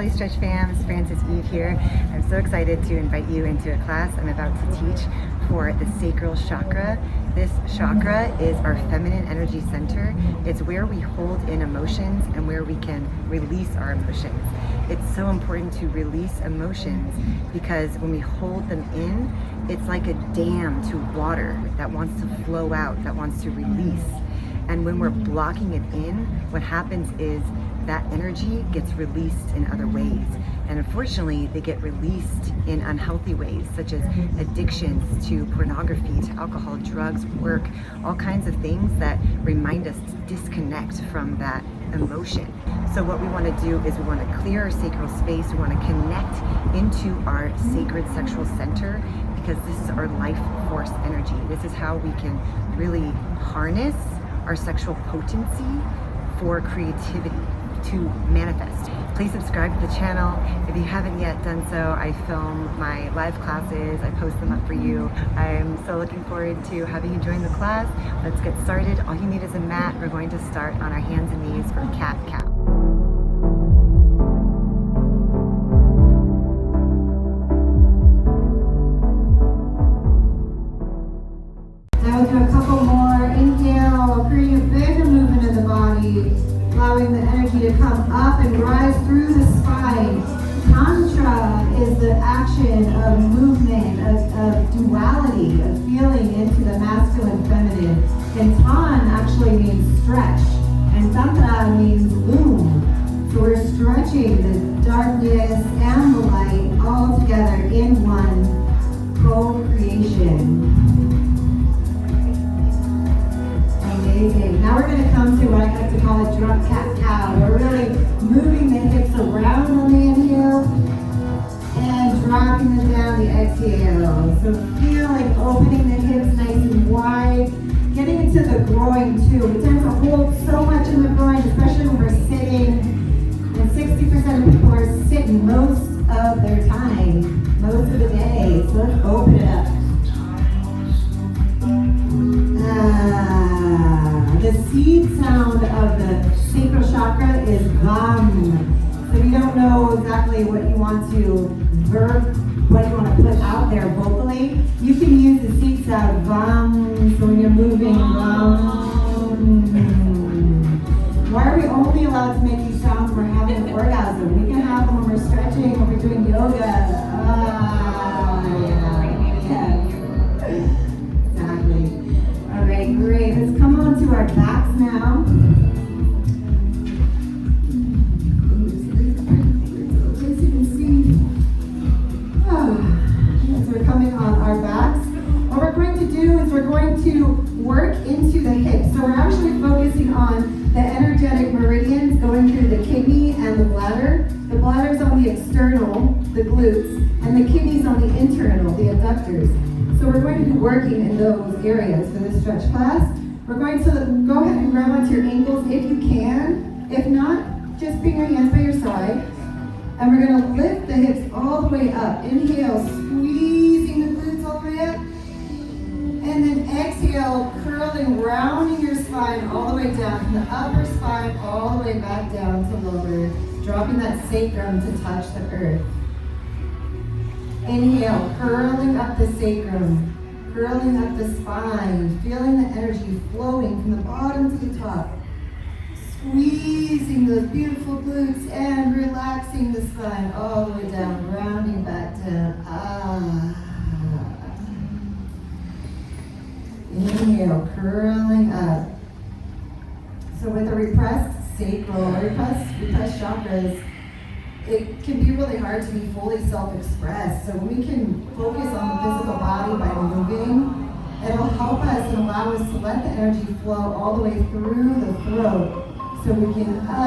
Holistretch fam, it's Francis Eve here. I'm so excited to invite you into a class I'm about to teach for the Sacral Chakra. This chakra is our feminine energy center. It's where we hold in emotions and where we can release our emotions. It's so important to release emotions because when we hold them in, it's like a dam to water that wants to flow out, that wants to release. And when we're blocking it in, what happens is that energy gets released in other ways. And unfortunately, they get released in unhealthy ways, such as addictions to pornography, to alcohol, drugs, work, all kinds of things that remind us to disconnect from that emotion. So what we want to do is we want to clear our sacral space. We want to connect into our sacred sexual center because this is our life force energy. This is how we can really harness our sexual potency for creativity to manifest. Please subscribe to the channel. If you haven't yet done so, I film my live classes. I post them up for you. I'm so looking forward to having you join the class. Let's get started. All you need is a mat. We're going to start on our hands and knees for cat-cow. Now we'll do a couple more. Inhale, creating a bigger movement in the body, allowing the energy to come up and rise through the spine. Tantra is the action of movement, of duality, of feeling into the masculine feminine. And Tan actually means stretch, and Tantra means loom. So we're stretching the darkness and the light all together in one co-creation. Amazing. Now we're going to come to what I like to call a drunk cat-cow. We're really moving the hips around on the inhale and dropping them down the exhale. So feeling opening the hips nice and wide, getting into the groin too. We tend to hold so much in the groin, especially when we're sitting, and 60% of people are sitting most of their time, most of the day. So let's open it up. The seed sound of the sacral chakra is VAM. So if you don't know exactly what you want to what you want to put out there vocally, you can use the seed sound VAM. So when you're moving, VAM. Why are we only allowed to make these sounds when we're having an orgasm? We can have them when we're stretching, when we're doing yoga. Exactly. All right, great. Let's come on to our backs now. As you can see, as we're coming on our backs, what we're going to do is we're going to work into the hips. So we're actually focusing on the energetic meridians going through the kidney and the bladder. The bladder is on the external, the glutes, and the kidneys on the internal, the adductors. So we're going to be working in those areas for this stretch class. We're going to go ahead and grab onto your ankles if you can. If not, just bring your hands by your side. And we're going to lift the hips all the way up. Inhale, squeezing the glutes all the way up. And then exhale, curling, rounding your spine all the way down from the upper spine all the way back down to lower. Dropping that sacrum to touch the earth. Inhale, curling up the sacrum, curling up the spine, feeling the energy flowing from the bottom to the top. Squeezing those beautiful glutes and relaxing the spine all the way down, rounding back down. Inhale, curling up. So with a repressed sacral, repressed chakras, it can be really hard to be fully self-expressed. So when we can focus on the physical body by moving, it'll help us and allow us to let the energy flow all the way through the throat. So we can drop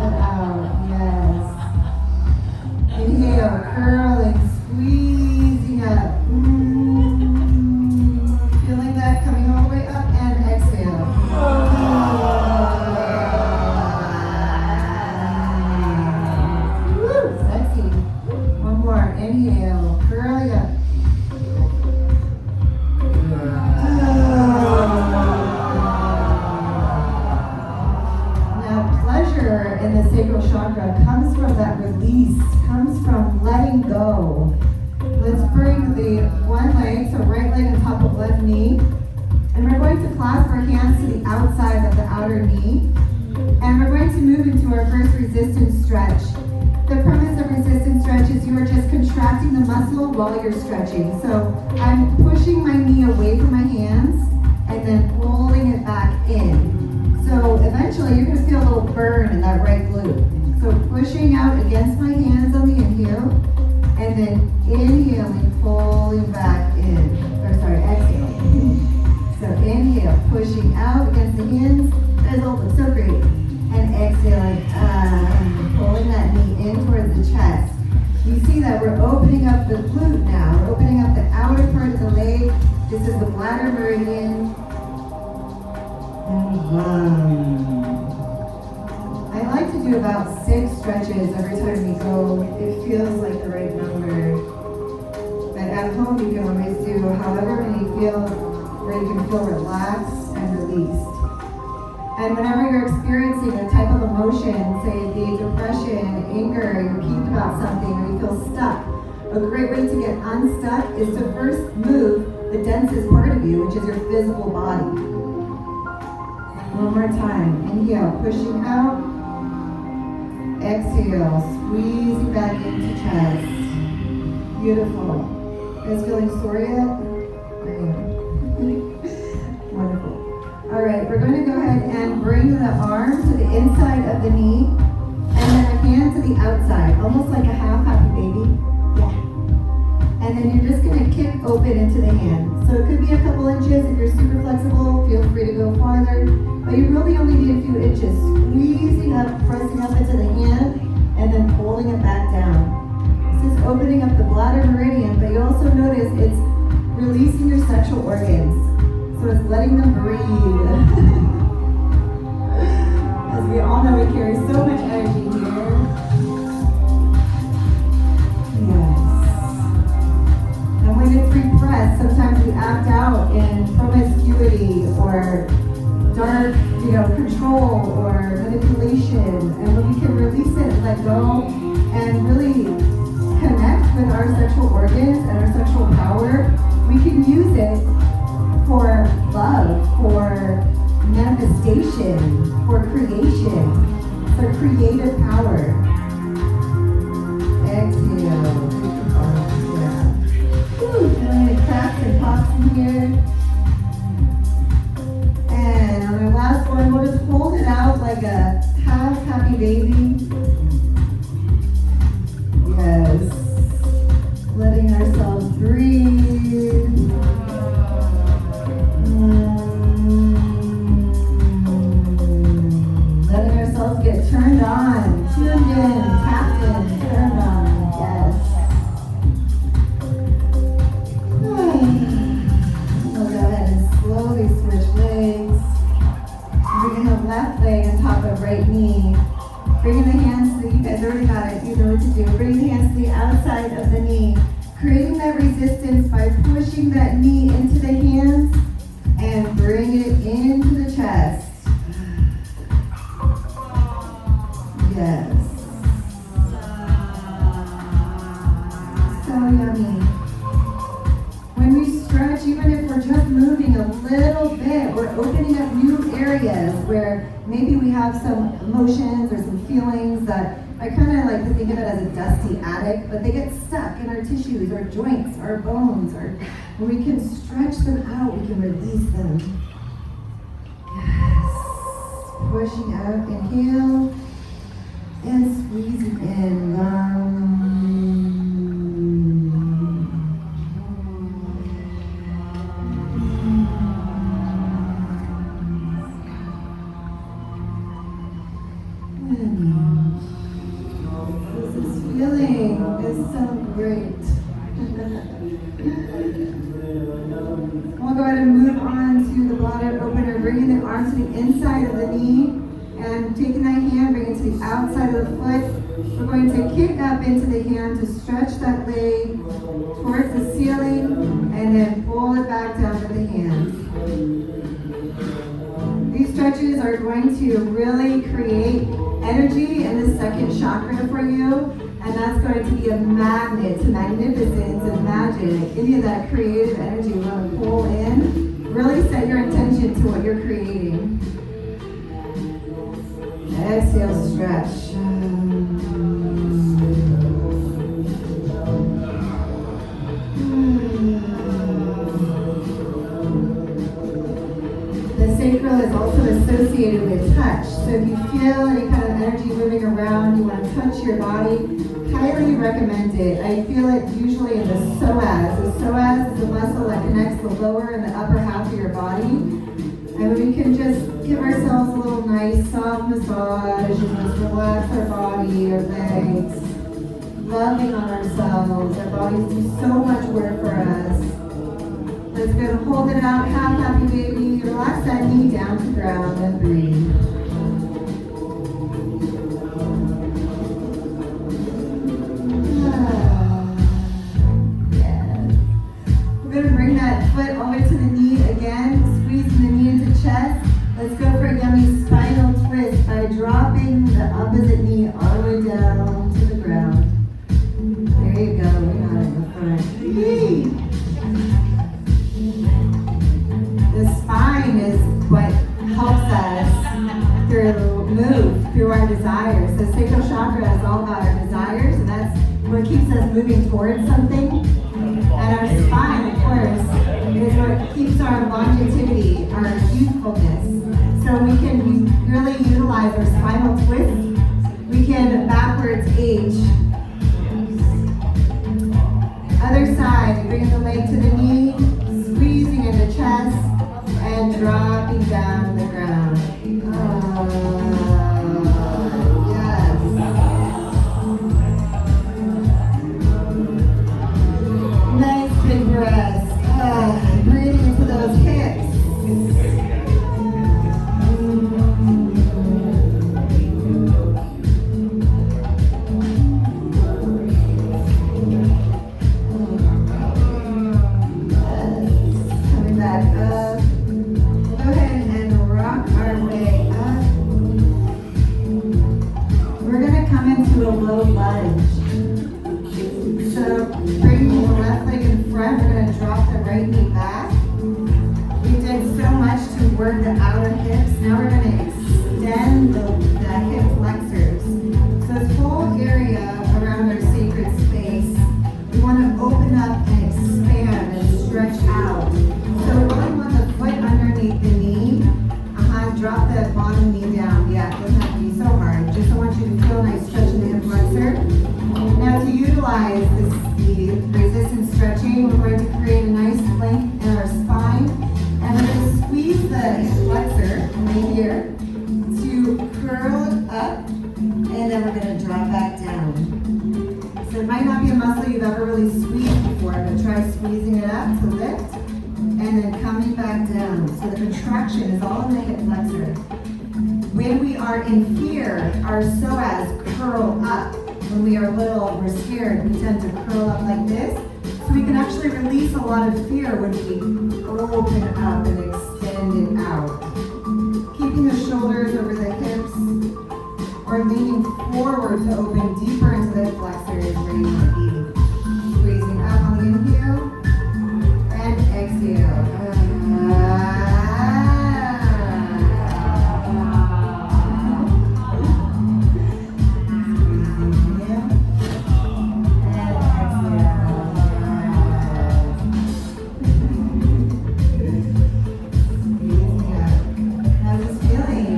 it out, yes. Inhale, curling, squeezing up. Feeling that coming all the way up and exhale. Inhale, curl up. center in the sacral chakra comes from that release, comes from letting go. Let's bring the one leg, so right leg on top of left knee. And we're going to clasp our hands to the outside of the outer knee. And we're going to move into our first resistance stretch. The premise of resistance stretch is you are just contracting the muscle while you're stretching. So I'm pushing my knee away from my hands and then pulling it back in. So eventually you're going to feel a little burn in that right glute. So pushing out against my hands on the inhale and then inhaling, pulling back in. Or sorry, exhaling. So inhale, pushing out against the hands. That looks so great. And exhaling, pulling that knee in towards the chest. You see that we're opening up the glute now. We're opening up the outer part of the leg. This is the bladder meridian. I like to do about 6 stretches every time we go. It feels like the right number. But at home you can always do however many you feel, where you can feel relaxed and released. And whenever you're experiencing a type of emotion, say the depression, anger, you're peeved about something, or you feel stuck, a great way to get unstuck is to first move the densest part of you, which is your physical body. One more time. Inhale, pushing out. Exhale, squeezing back into chest. Beautiful. You guys feeling sore yet? Wonderful. All right, we're going to go ahead and bring the arm to the inside of the knee and then a hand to the outside, almost like a happy baby. Yeah. And then you're just going to kick open into the hand. So it could be a couple inches. If you're super flexible, feel free to go farther. But you really only need a few inches. Squeezing up, pressing up into the hand, and then pulling it back down. This is opening up the bladder meridian, but you also notice it's releasing your sexual organs. So it's letting them breathe. As we all know, we carry so much energy here. Yes. And when it's repressed, sometimes we act out in promiscuity or dark, control or manipulation. And when we can release it, let go, and really connect with our sexual organs and our sexual power, we can use it for love, for manifestation, for creation, for creative power. Exhale. Yeah. Feeling the cracks and pops in here. And on our last one, we'll just hold it out like a happy baby. Yes. Letting ourselves breathe. Letting ourselves get turned on, tuned in, tapped in, turned on. Yes. We'll go ahead and slowly switch legs. Bringing the left leg on top of right knee. Bringing the hands to, you guys already got it, you know what to do. Bringing the hands to the outside of the knee. Creating that resistance by pushing that knee into the hands and bring it into the chest. Yes. So yummy. When we stretch, even if we're just moving a little bit, we're opening up new areas where maybe we have some emotions or some feelings that I kind of like to think of it as a dusty attic, but they get stuck in our tissues, our joints, our bones, or when we can stretch them out, we can release them. Yes. Pushing out, inhale, and squeezing in. This feeling is so great. We'll go ahead and move on to the bladder opener, bringing the arm to the inside of the knee and taking that hand, bring it to the outside of the foot. We're going to kick up into the hand to stretch that leg towards the ceiling and then pull it back down to the hands. These stretches are going to really create energy second chakra for you, and that's going to be a magnet to magnificence and magic. Any of that creative energy you want to pull in, really set your intention to what you're creating. Exhale, stretch. The sacral is also associated with touch. So if you feel any kind of energy moving around, you want to touch your body, highly recommend it. I feel it usually in the psoas. The psoas is a muscle that connects the lower and the upper half of your body. And we can just give ourselves a little nice soft massage and just relax our body, our legs, loving on ourselves. Our bodies do so much work for us. Let's go, hold it out, half happy baby. Relax that knee down to the ground and breathe. Yes. We're going to bring that foot all the way to the knee again, squeezing the knee into chest. Let's go for a yummy spinal twist by dropping the opposite knee all the way down to the ground. There you go, we got it in the front. Yay. The spine is what helps us move through our desires. The sacral chakra is all about our desires, and that's what keeps us moving towards something. And our spine, of course, is what keeps our longevity, our youthfulness. So we can really utilize our spinal twist. We can backwards age. Other side, you bring the leg to the knee, squeezing in the chest, and dropping down to the ground. Yes. Nice big breaths. Breathing into those hips. Coming back up. Go ahead and rock our way up. We're going to come into a low lunge. So bringing the left leg in front, we're going to drop the right knee back. We did so much to work the outer hips. Now we're going to extend the hip flexors. So this whole area around our sacred space, we want to open up and expand and stretch out. So we really want the foot underneath the knee. Drop the bottom knee down. Yeah, it doesn't have to be so hard. Just I want you to feel a nice stretch in the hip flexor. Now to utilize the resistance stretching, we're going to create a nice length in our spine. And we're going to squeeze the hip flexor right here to curl it up. And then we're going to drop back down. So it might not be a muscle you've ever really squeezed before, but try squeezing it up to lift. And then coming back down. So the contraction is all in the hip flexor. When we are in fear, our psoas curl up. When we are little, we're scared, we tend to curl up like this. So we can actually release a lot of fear when we open up and extend it out. Keeping the shoulders over the hips or leaning forward to open deeper into the hip flexor is where you want to be. Squeezing up on the inhale. And exhale. How's this feeling?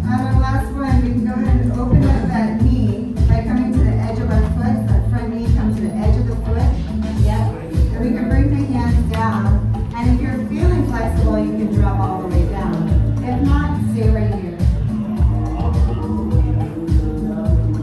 Our last one, we can go ahead and open up that knee by coming to the edge of our foot. That front knee comes to the edge of the foot. Yep. And we can bring the hands down. And if you're feeling flexible, you can drop all the way down. If not, stay right here.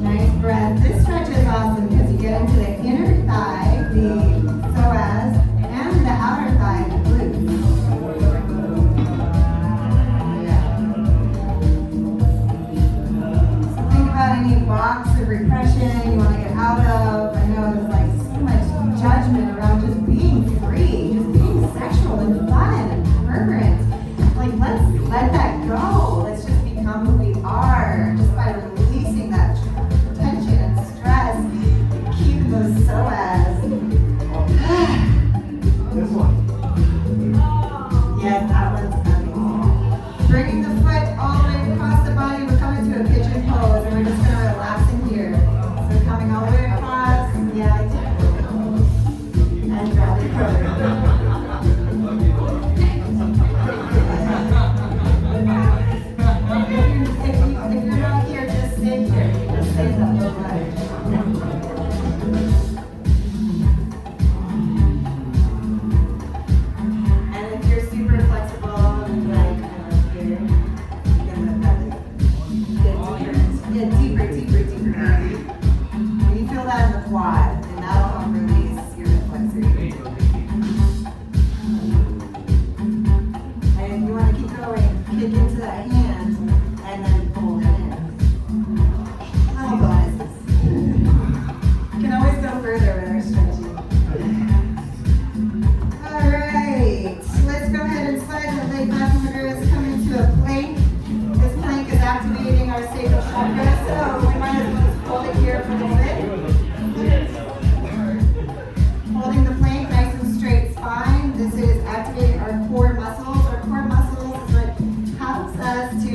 Nice breath. This stretch is awesome because you get into the inner thigh, the psoas, and the outer thigh, the glutes. Any box of repression you want to get out of. I know there's like so much judgment around just being free, just being sexual and fun and fervent. Yes, that one's coming. Bringing the foot all the way across the body. We're coming to a pigeon pose, and we're just going to relax in here. So we're coming all the way across. Yeah, I did. And drop it forward. If you're not here, just stay here. Just stay the whole life. And if you're super flexible, like here, you can get deeper. And you feel that in the quad, and that'll help release your hip flexor. And if you want to keep going, kick into that hand, and then pull it in. Little bonuses. You can always go further with our stretching. Alright, let's go ahead and slide the leg back and we're going to come into a plank. This plank is activating our sacral chakra, so we might as well just hold it here for a little bit. Holding the plank, nice and straight spine. This is activating our core muscles. Our core muscles is what helps us to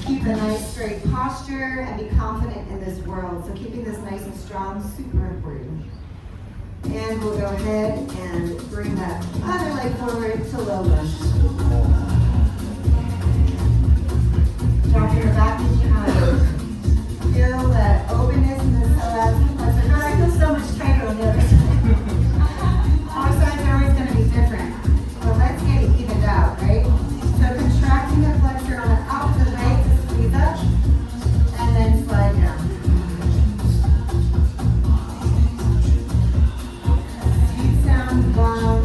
keep a nice straight posture and be confident in this world. So keeping this nice and strong, super important. And we'll go ahead and bring that other leg forward to low lunge. Dropping your back knee behind. Feel that openness in the thoracic flexor. God, I feel so much tighter on the other side. Our sides are always going to be different. So let's get it evened out, right? So contracting the flexor on the out of the leg to squeeze up, and then slide down. Sweet sound, bum.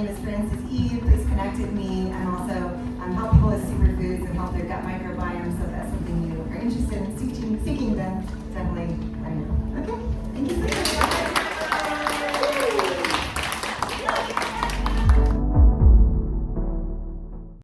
name is Frances Eve.